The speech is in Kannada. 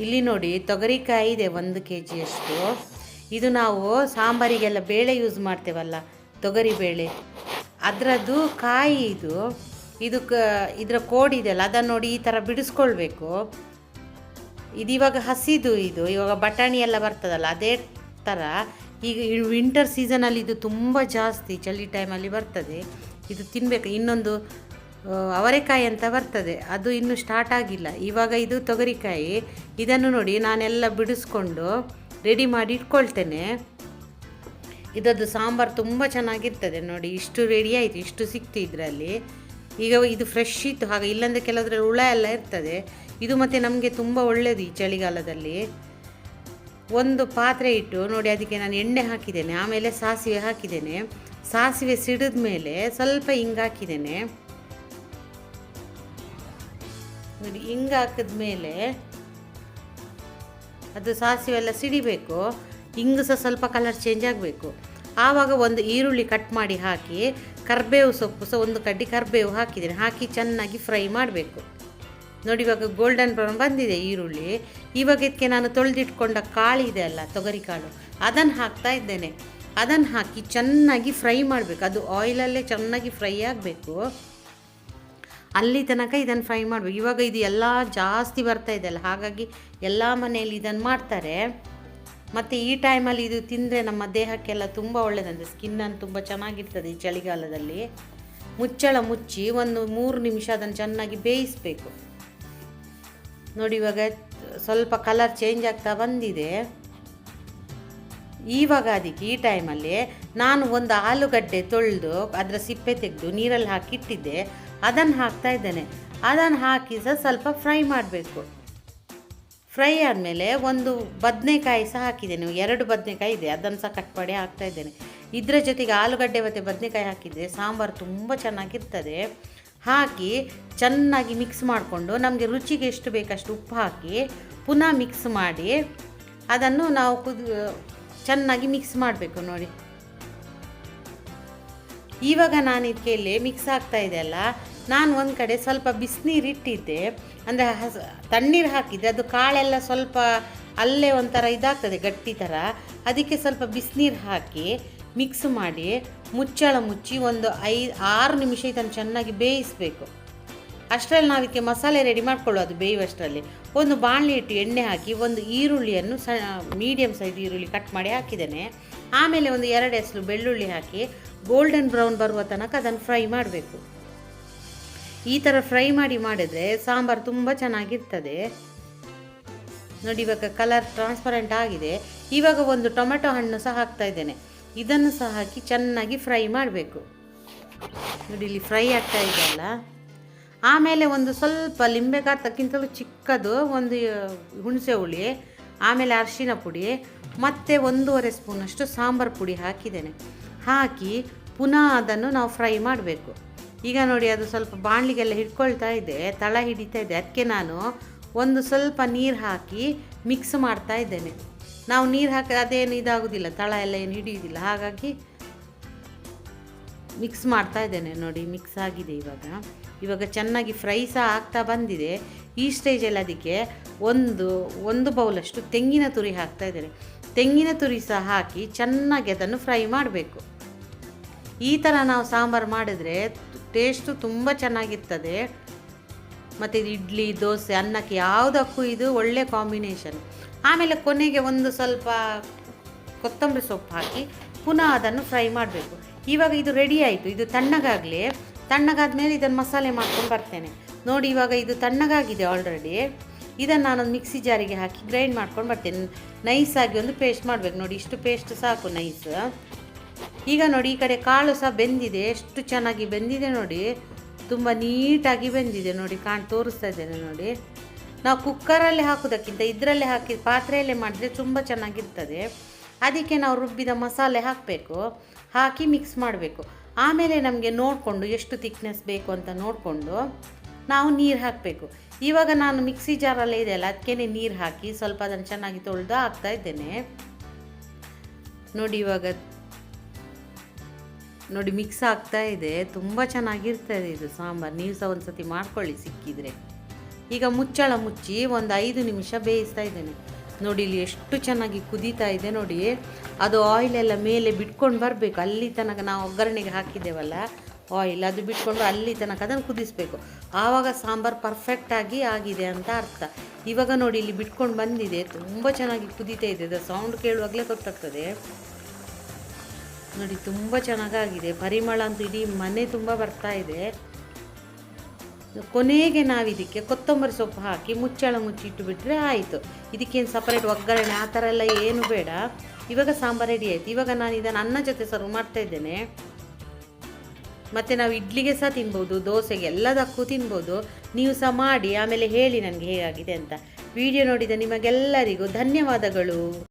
ಇಲ್ಲಿ ನೋಡಿ ತೊಗರಿಕಾಯಿ ಇದೆ 1 kg ಅಷ್ಟು. ಇದು ನಾವು ಸಾಂಬಾರಿಗೆಲ್ಲ ಬೇಳೆ ಯೂಸ್ ಮಾಡ್ತೇವಲ್ಲ, ತೊಗರಿ ಬೇಳೆ, ಅದರದ್ದು ಕಾಯಿ ಇದು. ಇದರ ಕೋಡಿ ಇದೆಯಲ್ಲ, ಅದನ್ನು ನೋಡಿ ಈ ಥರ ಬಿಡಿಸ್ಕೊಳ್ಬೇಕು. ಇದು ಇವಾಗ ಹಸಿದು, ಇದು ಇವಾಗ ಬಟಾಣಿ ಎಲ್ಲ ಬರ್ತದಲ್ಲ ಅದೇ ಥರ. ಈಗ ವಿಂಟರ್ ಸೀಸನಲ್ಲಿ ಇದು ತುಂಬ ಜಾಸ್ತಿ, ಚಳಿ ಟೈಮಲ್ಲಿ ಬರ್ತದೆ. ಇದು ತಿನ್ನಬೇಕು. ಇನ್ನೊಂದು ಅವರೆಕಾಯಿ ಅಂತ ಬರ್ತದೆ, ಅದು ಇನ್ನೂ ಸ್ಟಾರ್ಟ್ ಆಗಿಲ್ಲ. ಇವಾಗ ಇದು ತೊಗರಿಕಾಯಿ. ಇದನ್ನು ನೋಡಿ ನಾನೆಲ್ಲ ಬಿಡಿಸ್ಕೊಂಡು ರೆಡಿ ಮಾಡಿ ಇಟ್ಕೊಳ್ತೇನೆ. ಇದದ್ದು ಸಾಂಬಾರು ತುಂಬ ಚೆನ್ನಾಗಿರ್ತದೆ ನೋಡಿ. ಇಷ್ಟು ರೆಡಿ ಆಯಿತು, ಇಷ್ಟು ಸಿಕ್ತು ಇದರಲ್ಲಿ. ಈಗ ಇದು ಫ್ರೆಶ್ ಇತ್ತು, ಹಾಗೆ ಇಲ್ಲಾಂದರೆ ಕೆಲವರಲ್ಲಿ ಹುಳ ಎಲ್ಲ ಇರ್ತದೆ. ಇದು ಮತ್ತು ನಮಗೆ ತುಂಬ ಒಳ್ಳೆಯದು ಈ ಚಳಿಗಾಲದಲ್ಲಿ. ಒಂದು ಪಾತ್ರೆ ಇಟ್ಟು ನೋಡಿ, ಅದಕ್ಕೆ ನಾನು ಎಣ್ಣೆ ಹಾಕಿದ್ದೇನೆ, ಆಮೇಲೆ ಸಾಸಿವೆ ಹಾಕಿದ್ದೇನೆ. ಸಾಸಿವೆ ಸಿಡಿದ ಮೇಲೆ ಸ್ವಲ್ಪ ಹಿಂಗೆ ಹಾಕಿದ್ದೇನೆ ನೋಡಿ. ಹಿಂಗೆ ಹಾಕಿದ್ಮೇಲೆ ಅದು ಸಾಸಿವೆ ಎಲ್ಲ ಸಿಡಿಬೇಕು, ಹಿಂಗೆ ಸಹ ಸ್ವಲ್ಪ ಕಲರ್ ಚೇಂಜ್ ಆಗಬೇಕು. ಆವಾಗ ಒಂದು ಈರುಳ್ಳಿ ಕಟ್ ಮಾಡಿ ಹಾಕಿ, ಕರಿಬೇವು ಸೊಪ್ಪು ಸಹ ಒಂದು ಕಡ್ಡಿ ಕರಿಬೇವು ಹಾಕಿದ್ದೇನೆ. ಹಾಕಿ ಚೆನ್ನಾಗಿ ಫ್ರೈ ಮಾಡಬೇಕು ನೋಡಿ. ಇವಾಗ ಗೋಲ್ಡನ್ ಬ್ರೌನ್ ಬಂದಿದೆ ಈರುಳ್ಳಿ. ಇವಾಗ ಇದಕ್ಕೆ ನಾನು ತೊಳೆದಿಟ್ಕೊಂಡ ಕಾಳು ಇದೆ ಅಲ್ಲ, ತೊಗರಿ ಕಾಳು, ಅದನ್ನು ಹಾಕ್ತಾ ಇದ್ದೇನೆ. ಅದನ್ನು ಹಾಕಿ ಚೆನ್ನಾಗಿ ಫ್ರೈ ಮಾಡಬೇಕು. ಅದು ಆಯಿಲಲ್ಲೇ ಚೆನ್ನಾಗಿ ಫ್ರೈ ಆಗಬೇಕು, ಅಲ್ಲಿ ತನಕ ಇದನ್ನು ಫ್ರೈ ಮಾಡಬೇಕು. ಇವಾಗ ಇದು ಎಲ್ಲ ಜಾಸ್ತಿ ಬರ್ತಾ ಇದೆ ಅಲ್ಲ, ಹಾಗಾಗಿ ಎಲ್ಲ ಮನೆಯಲ್ಲಿ ಇದನ್ನು ಮಾಡ್ತಾರೆ. ಮತ್ತು ಈ ಟೈಮಲ್ಲಿ ಇದು ತಿಂದರೆ ನಮ್ಮ ದೇಹಕ್ಕೆಲ್ಲ ತುಂಬ ಒಳ್ಳೆಯದಂತೆ, ಸ್ಕಿನ್ನನ್ನು ತುಂಬ ಚೆನ್ನಾಗಿರ್ತದೆ ಈ ಚಳಿಗಾಲದಲ್ಲಿ. ಮುಚ್ಚಳ ಮುಚ್ಚಿ ಒಂದು 3 ನಿಮಿಷ ಅದನ್ನು ಚೆನ್ನಾಗಿ ಬೇಯಿಸಬೇಕು ನೋಡಿ. ಇವಾಗ ಸ್ವಲ್ಪ ಕಲರ್ ಚೇಂಜ್ ಆಗ್ತಾ ಬಂದಿದೆ. ಇವಾಗ ಅದಕ್ಕೆ ಈ ಟೈಮಲ್ಲಿ ನಾನು ಒಂದು ಆಲೂಗಡ್ಡೆ ತೊಳೆದು ಅದರ ಸಿಪ್ಪೆ ತೆಗೆದು ನೀರಲ್ಲಿ ಹಾಕಿಟ್ಟಿದ್ದೆ, ಅದನ್ನು ಹಾಕ್ತಾ ಇದ್ದೇನೆ. ಅದನ್ನು ಹಾಕಿ ಸಹ ಸ್ವಲ್ಪ ಫ್ರೈ ಮಾಡಬೇಕು. ಫ್ರೈ ಆದಮೇಲೆ ಒಂದು ಬದನೆಕಾಯಿ ಸಹ ಹಾಕಿದ್ದೇನೆ, 2 ಬದನೆಕಾಯಿ ಇದೆ, ಅದನ್ನು ಸಹ ಕಟ್ ಮಾಡಿ ಹಾಕ್ತಾ ಇದ್ದೇನೆ. ಇದರ ಜೊತೆಗೆ ಆಲೂಗಡ್ಡೆ ಮತ್ತು ಬದನೆಕಾಯಿ ಹಾಕಿದರೆ ಸಾಂಬಾರು ತುಂಬ ಚೆನ್ನಾಗಿರ್ತದೆ. ಹಾಕಿ ಚೆನ್ನಾಗಿ ಮಿಕ್ಸ್ ಮಾಡಿಕೊಂಡು ನಮಗೆ ರುಚಿಗೆ ಎಷ್ಟು ಬೇಕಷ್ಟು ಉಪ್ಪು ಹಾಕಿ ಪುನಃ ಮಿಕ್ಸ್ ಮಾಡಿ ಅದನ್ನು ನಾವು ಚೆನ್ನಾಗಿ ಮಿಕ್ಸ್ ಮಾಡಬೇಕು ನೋಡಿ. ಇವಾಗ ನಾನು ಇದಕ್ಕೆ ಮಿಕ್ಸ್ ಆಗ್ತಾ ಇದೆ ಅಲ್ಲ, ನಾನು ಒಂದು ಕಡೆ ಸ್ವಲ್ಪ ಬಿಸಿನೀರು ಇಟ್ಟಿದ್ದೆ, ಅಂದರೆ ತಣ್ಣೀರು ಹಾಕಿದ್ದೆ. ಅದು ಕಾಳೆಲ್ಲ ಸ್ವಲ್ಪ ಅಲ್ಲೇ ಒಂಥರ ಇದಾಗ್ತದೆ ಗಟ್ಟಿ ಥರ, ಅದಕ್ಕೆ ಸ್ವಲ್ಪ ಬಿಸಿನೀರು ಹಾಕಿ ಮಿಕ್ಸ್ ಮಾಡಿ ಮುಚ್ಚಳ ಮುಚ್ಚಿ ಒಂದು 5-6 ನಿಮಿಷ ಇದನ್ನು ಚೆನ್ನಾಗಿ ಬೇಯಿಸಬೇಕು. ಅಷ್ಟರಲ್ಲಿ ನಾವು ಇದಕ್ಕೆ ಮಸಾಲೆ ರೆಡಿ ಮಾಡ್ಕೊಳ್ಳೋದು. ಬೇಯುವಷ್ಟರಲ್ಲಿ ಒಂದು ಬಾಣಲಿ ಇಟ್ಟು ಎಣ್ಣೆ ಹಾಕಿ ಒಂದು ಈರುಳ್ಳಿಯನ್ನು ಮೀಡಿಯಮ್ ಸೈಜ್ ಈರುಳ್ಳಿ ಕಟ್ ಮಾಡಿ ಹಾಕಿದ್ದೇನೆ. ಆಮೇಲೆ ಒಂದು 2 ಎಸಳು ಬೆಳ್ಳುಳ್ಳಿ ಹಾಕಿ ಗೋಲ್ಡನ್ ಬ್ರೌನ್ ಬರುವ ತನಕ ಅದನ್ನು ಫ್ರೈ ಮಾಡಬೇಕು. ಈ ಥರ ಫ್ರೈ ಮಾಡಿದರೆ ಸಾಂಬಾರು ತುಂಬ ಚೆನ್ನಾಗಿರ್ತದೆ ನೋಡಿ. ಇವಾಗ ಕಲರ್ ಟ್ರಾನ್ಸ್ಪರೆಂಟ್ ಆಗಿದೆ. ಇವಾಗ ಒಂದು ಟೊಮೆಟೊ ಹಣ್ಣು ಸಹ ಹಾಕ್ತಾ ಇದ್ದೇನೆ, ಇದನ್ನು ಸಹ ಹಾಕಿ ಚೆನ್ನಾಗಿ ಫ್ರೈ ಮಾಡಬೇಕು ನೋಡಿ. ಇಲ್ಲಿ ಫ್ರೈ ಆಗ್ತಾ ಇದೆಯಲ್ಲ. ಆಮೇಲೆ ಒಂದು ಸ್ವಲ್ಪ ಲಿಂಬೆ ಗಾತ್ರಕ್ಕಿಂತಲೂ ಚಿಕ್ಕದು ಒಂದು ಹುಣಸೆ ಹುಳಿ, ಆಮೇಲೆ ಅರಿಶಿನ ಪುಡಿ ಮತ್ತು 1.5 ಸ್ಪೂನಷ್ಟು ಸಾಂಬಾರು ಪುಡಿ ಹಾಕಿದ್ದೇನೆ. ಹಾಕಿ ಪುನಃ ಅದನ್ನು ನಾವು ಫ್ರೈ ಮಾಡಬೇಕು. ಈಗ ನೋಡಿ ಅದು ಸ್ವಲ್ಪ ಬಾಣಲಿಗೆಲ್ಲ ಹಿಡ್ಕೊಳ್ತಾ ಇದೆ, ತಳ ಹಿಡಿತಾ ಇದೆ. ಅದಕ್ಕೆ ನಾನು ಒಂದು ಸ್ವಲ್ಪ ನೀರು ಹಾಕಿ ಮಿಕ್ಸ್ ಮಾಡ್ತಾ ಇದ್ದೇನೆ. ನಾವು ನೀರು ಹಾಕಿ ಅದೇನು ಇದಾಗೋದಿಲ್ಲ, ತಳ ಎಲ್ಲ ಏನು ಹಿಡಿಯೋದಿಲ್ಲ, ಹಾಗಾಗಿ ಮಿಕ್ಸ್ ಮಾಡ್ತಾ ಇದ್ದೇನೆ ನೋಡಿ. ಮಿಕ್ಸ್ ಆಗಿದೆ. ಇವಾಗ ಚೆನ್ನಾಗಿ ಫ್ರೈ ಸಹ ಆಗ್ತಾ ಬಂದಿದೆ. ಈ ಸ್ಟೇಜಲ್ಲಿ ಅದಕ್ಕೆ ಒಂದು ಬೌಲಷ್ಟು ತೆಂಗಿನ ತುರಿ ಹಾಕ್ತಾ ಇದ್ದೇನೆ. ತೆಂಗಿನ ತುರಿ ಸಹ ಹಾಕಿ ಚೆನ್ನಾಗಿ ಅದನ್ನು ಫ್ರೈ ಮಾಡಬೇಕು. ಈ ಥರ ನಾವು ಸಾಂಬಾರು ಮಾಡಿದರೆ ಟೇಸ್ಟು ತುಂಬ ಚೆನ್ನಾಗಿರ್ತದೆ. ಮತ್ತು ಇಡ್ಲಿ, ದೋಸೆ, ಅನ್ನಕ್ಕೆ ಯಾವುದಕ್ಕೂ ಇದು ಒಳ್ಳೆ ಕಾಂಬಿನೇಷನ್. ಆಮೇಲೆ ಕೊನೆಗೆ ಒಂದು ಸ್ವಲ್ಪ ಕೊತ್ತಂಬರಿ ಸೊಪ್ಪು ಹಾಕಿ ಪುನಃ ಅದನ್ನು ಫ್ರೈ ಮಾಡಬೇಕು. ಇವಾಗ ಇದು ರೆಡಿ ಆಯಿತು. ಇದು ತಣ್ಣಗಾಗಲಿ. ತಣ್ಣಗಾದ್ಮೇಲೆ ಇದನ್ನು ಮಸಾಲೆ ಮಾಡ್ಕೊಂಡು ಬರ್ತೇನೆ ನೋಡಿ. ಇವಾಗ ಇದು ತಣ್ಣಗಾಗಿದೆ ಆಲ್ರೆಡಿ. ಇದನ್ನು ನಾನೊಂದು ಮಿಕ್ಸಿ ಜಾರಿಗೆ ಹಾಕಿ ಗ್ರೈಂಡ್ ಮಾಡ್ಕೊಂಡು ಬರ್ತೇನೆ. ನೈಸಾಗಿ ಒಂದು ಪೇಸ್ಟ್ ಮಾಡಬೇಕು ನೋಡಿ. ಇಷ್ಟು ಪೇಸ್ಟ್ ಸಾಕು, ನೈಸ್. ಈಗ ನೋಡಿ, ಈ ಕಡೆ ಕಾಳು ಸಹ ಬೆಂದಿದೆ. ಎಷ್ಟು ಚೆನ್ನಾಗಿ ಬೆಂದಿದೆ ನೋಡಿ, ತುಂಬ ನೀಟಾಗಿ ಬೆಂದಿದೆ ನೋಡಿ. ತೋರಿಸ್ತಾ ಇದ್ದೇನೆ ನೋಡಿ. ನಾವು ಕುಕ್ಕರಲ್ಲಿ ಹಾಕೋದಕ್ಕಿಂತ ಇದರಲ್ಲೇ ಹಾಕಿ ಪಾತ್ರೆಯಲ್ಲೇ ಮಾಡಿದರೆ ತುಂಬ ಚೆನ್ನಾಗಿರ್ತದೆ. ಅದಕ್ಕೆ ನಾವು ರುಬ್ಬಿದ ಮಸಾಲೆ ಹಾಕಬೇಕು, ಹಾಕಿ ಮಿಕ್ಸ್ ಮಾಡಬೇಕು. ಆಮೇಲೆ ನಮಗೆ ನೋಡಿಕೊಂಡು ಎಷ್ಟು ಥಿಕ್ನೆಸ್ ಬೇಕು ಅಂತ ನೋಡಿಕೊಂಡು ನಾವು ನೀರು ಹಾಕಬೇಕು. ಇವಾಗ ನಾನು ಮಿಕ್ಸಿ ಜಾರಲ್ಲೇ ಇದೆಯಲ್ಲ, ಅದಕ್ಕೆ ನೀರು ಹಾಕಿ ಸ್ವಲ್ಪ ಅದನ್ನು ಚೆನ್ನಾಗಿ ತೊಳೆದು ಹಾಕ್ತಾ ಇದ್ದೇನೆ ನೋಡಿ. ಇವಾಗ ನೋಡಿ ಮಿಕ್ಸ್ ಆಗ್ತಾ ಇದೆ. ತುಂಬ ಚೆನ್ನಾಗಿರ್ತದೆ ಇದು ಸಾಂಬಾರು. ನೀವು ಸಹ ಒಂದು ಸತಿ ಮಾಡ್ಕೊಳ್ಳಿ ಸಿಕ್ಕಿದರೆ. ಈಗ ಮುಚ್ಚಳ ಮುಚ್ಚಿ ಒಂದು 5 ನಿಮಿಷ ಬೇಯಿಸ್ತಾ ಇದ್ದೇನೆ. ನೋಡಿ ಇಲ್ಲಿ ಎಷ್ಟು ಚೆನ್ನಾಗಿ ಕುದೀತಾ ಇದೆ ನೋಡಿ. ಅದು ಆಯಿಲೆಲ್ಲ ಮೇಲೆ ಬಿಟ್ಕೊಂಡು ಬರಬೇಕು, ಅಲ್ಲಿ ತನಕ ನಾವು ಒಗ್ಗರಣೆಗೆ ಹಾಕಿದ್ದೇವಲ್ಲ ಆಯಿಲ್, ಅದು ಬಿಟ್ಕೊಂಡು ಅಲ್ಲಿ ತನಕ ಅದನ್ನು ಕುದಿಸಬೇಕು. ಆವಾಗ ಸಾಂಬಾರು ಪರ್ಫೆಕ್ಟಾಗಿ ಆಗಿದೆ ಅಂತ ಅರ್ಥ. ಇವಾಗ ನೋಡಿ ಇಲ್ಲಿ ಬಿಟ್ಕೊಂಡು ಬಂದಿದೆ, ತುಂಬ ಚೆನ್ನಾಗಿ ಕುದೀತಾ ಇದೆ. ಅದು ಸೌಂಡ್ ಕೇಳುವಾಗಲೇ ಗೊತ್ತಾಗ್ತದೆ ನೋಡಿ, ತುಂಬ ಚೆನ್ನಾಗಾಗಿದೆ. ಪರಿಮಳ ಅಂತೂ ಇಡೀ ಮನೆ ತುಂಬ ಬರ್ತಾ ಇದೆ. ಕೊನೆಗೆ ನಾವಿದಕ್ಕೆ ಕೊತ್ತಂಬರಿ ಸೊಪ್ಪು ಹಾಕಿ ಮುಚ್ಚಳ ಮುಚ್ಚಿಟ್ಟು ಬಿಟ್ಟರೆ ಆಯಿತು. ಇದಕ್ಕೇನು ಸಪರೇಟ್ ಒಗ್ಗರಣೆ ಆ ಥರ ಎಲ್ಲ ಏನು ಬೇಡ. ಇವಾಗ ಸಾಂಬಾರು ರೆಡಿ ಆಯಿತು. ಇವಾಗ ನಾನು ಇದನ್ನು ಅನ್ನ ಜೊತೆ ಸರ್ವ್ ಮಾಡ್ತಾ ಇದ್ದೇನೆ. ಮತ್ತು ನಾವು ಇಡ್ಲಿಗೆ ಸಹ ತಿನ್ಬೋದು, ದೋಸೆಗೆ ಎಲ್ಲದಕ್ಕೂ ತಿನ್ಬೋದು. ನೀವು ಸಹ ಮಾಡಿ ಆಮೇಲೆ ಹೇಳಿ ನನಗೆ ಹೇಗಾಗಿದೆ ಅಂತ. ವಿಡಿಯೋ ನೋಡಿದ ನಿಮಗೆಲ್ಲರಿಗೂ ಧನ್ಯವಾದಗಳು.